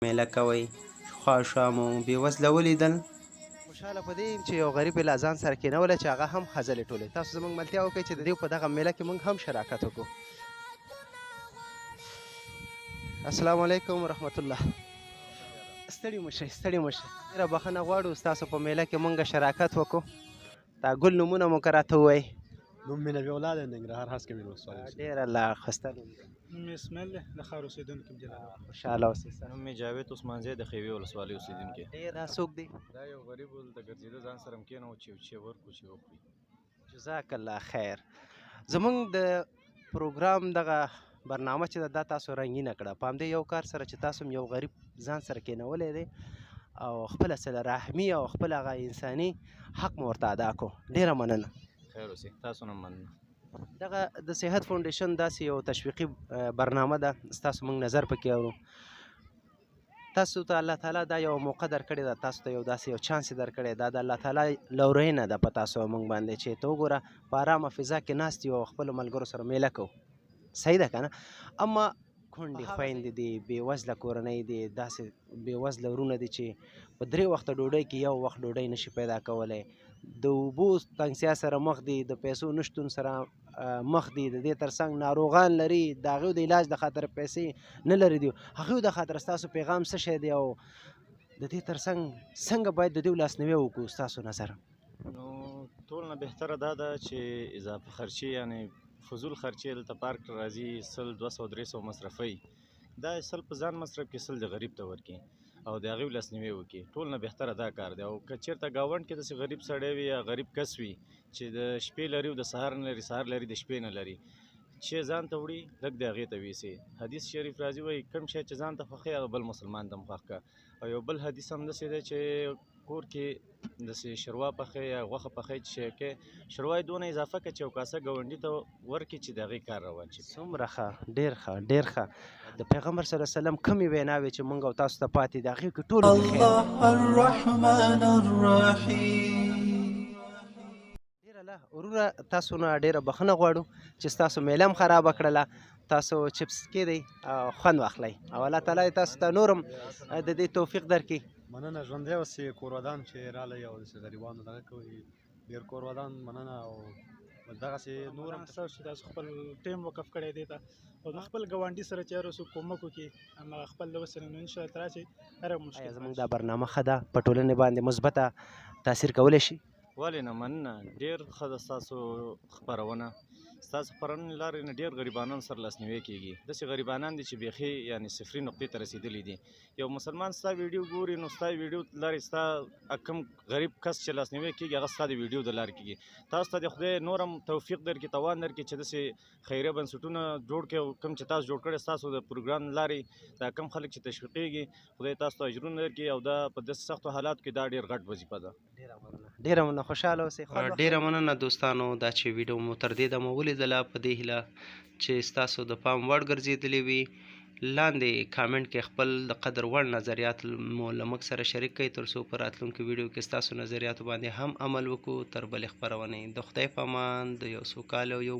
میله کوئ خواښه مو بېوزله ولیدل. خوشحاله په دې یم چې یو غریب یې له ځان سره کېنولی چې هغه هم خځلې ټولې. تاسو زموږ ملتیا وکړئ چې د دې په دغه میله کې موږ هم شراکت وکړو. السلام علیکم ورحمت الله. ستړي مه شئ ستړي مه شئ. ډېره بښنه غواړو ستاسو په میله کې موږ شراکت وکړو. دا ګل نومونه مو که راته ووایئ. نوم مې نبي الله دی، ننګرهار هسکه مې ولسوالۍ. ډېره لا ښایسته نوم دی. نوم مې اسماعیل دی، د ښار اوسېدونکی یم جلال آباد. خوشحاله اوسئ. نوم مې جاوید عثمان زی د خیوې ولسوالۍ اوسېدونکی. دا څوک دی؟ دا یو غریب و، د ګرځېده ځان سره م کېنوو چې یو چې ورکړو چې وخوري. جزاک الله خیر. زموږ د پروګرام دغه برنامه چې ده دا تاسو رنګینه کړه په همدې یو کار سره چې تاسو هم یو غریب ځان سره کېنولی دی او خپله صله رحمي او خپل هغه انساني حق مو ورته ادا کړو. ډېره مننه. خیر اوسې، تاسو نه مننه. دغه د صحت فاونډیشن داسې یو تشویقي برنامه ده، ستاسو موږ نظر پکې اورو. تاسو ته الله تعالی دا یو موقع درکړې ده، تاسو ته یو داسې یو چانس یې درکړی دا د الله تعالی لورینه ده په تاسو او موږ باندې چې ته وګوره په ارامه فضا کې ناست یو او خپلو ملګرو سره میله کوو. صحیح ده که نه؟ اما کونډې خویندې دي، بېوزله کورنۍ دي، داسې بېوزله ورونه دي چې په 3 وخته ډوډۍ کې یو وخت ډوډۍ نشي پیدا کولی، د اوبو تنګسیا سره مخ دي، د پیسو نشتون سره مخ دي، د دې ترڅنګ ناروغان لري، د هغوی د علاج د خاطر پیسې نه لري دي. هغوی د خاطر ستاسو پیغام څه شی دی او د دې ترڅنګ څنګه باید د دوی لاسنیوی وکړو ستاسو نظر؟ نو ټول نه بهتره دا ده چې اضافه خرچې یعنې فضول خرچې دلته پارک راځي 100 200 300 مصرفوي، دا 100 په ځان مصرف کړي 100 د غریب ته ورکړي او د هغوی لاسنیوی وکړي. ټول نه بهتره دا کار دی. او که چېرته ګاونډ کې داسې غریب سړی وي یا غریب کس وي چې د شپې لري او د سهار نه لري، سهار لري د شپې نه لري، چې ځان ته وړي لږ د هغې ته ویسي. حدیث شریف راځي وایي کوم شی چې ځان ته خوښوي هغه بل مسلمان ته هم خوښ کړه. او یو بل حدیث هم داسې دی چې کور کې داسې شوروا پخوي یا غوښه پخوي چې شی کې شوروا یې دونه اضافه کړه چې یو کاسه ګاونډي ته ورکړي چې د هغې کار روان شي. څومره ښه، ډېر ښه ډېر ښه. د پیغمبر صلی الله علیه وسلم کومې ویناوې چې موږ او تاسو ته پاتې دي هغې کې ټولو کې خیر. الرحمن الرحیم. ډېره له وروره تاسو نه ډېره بښنه غواړو چې ستاسو میله هم خرابه کړله. تاسو چپس کېدئ او خوند واخلئ او الله تعالی دې تاسو ته نور هم د دې توفیق درکړي. مننه. ژوندی اوسئ. کور ودان چې رالی او داسې غریبانو دغه کوي، ډېر کور ودان مننه. او دغسې نور هم ستاسو چې تاسو خپل ټیم وقف کړی دی ته او د خپل ګاونډي سره چې هر څوک کومک وکړي هماغه خپل د وسې نه انشاءالله تعالی چې هر مشکل آیا زموږ دا برنامه ښه ده، په ټولنې باندې مثبته تاثیر کولی شي؟ ولې نه، مننه. ډېر ښه ده ستاسو خپرونه. ستاسو خپرونې لارې نه ډېر غریبانان سره لاسنیوی کېږي. داسې غریبانان دي چې بیخي یعنې صفري نقطې ته رسېدلي دي. یو مسلمان ستا ویډیو ګوري نو ستا ویډیو لارې ستا کوم غریب کس چې لاسنیوی کېږي هغه ستا د ویډیو د لارې کېږي. تاسو ته د خدای نور هم توفیق درکړي، توان درکړي چې داسې خیریه بنسټونه جوړ کړي او کوم چې تاسو جوړ کړی ستاسو د پروګرام لارې دا کم خلک چې تشویقېږي خدای تاسو ته اجرونه درکړي او دا په داسې سختو حالاتو کې دا ډېر غټ وظیفه ده. ډېره مننه. خوشحاله اوسئ. ډیره مننه دوستانو، دا چې ویډیو مو تر دې دمه ولیدله په دې هیله چې ستاسو د پام وړ ګرځېدلې وي. لاندې کامنټ کې خپل د قدر وړ نظریات مو له موږ سره شریک کړئ تر څو په راتلونکي ویډیو کې ستاسو نظریاتو باندې هم عمل وکړو. تر بلې خپرونې د خدای په امان، د یو سوکاله او یو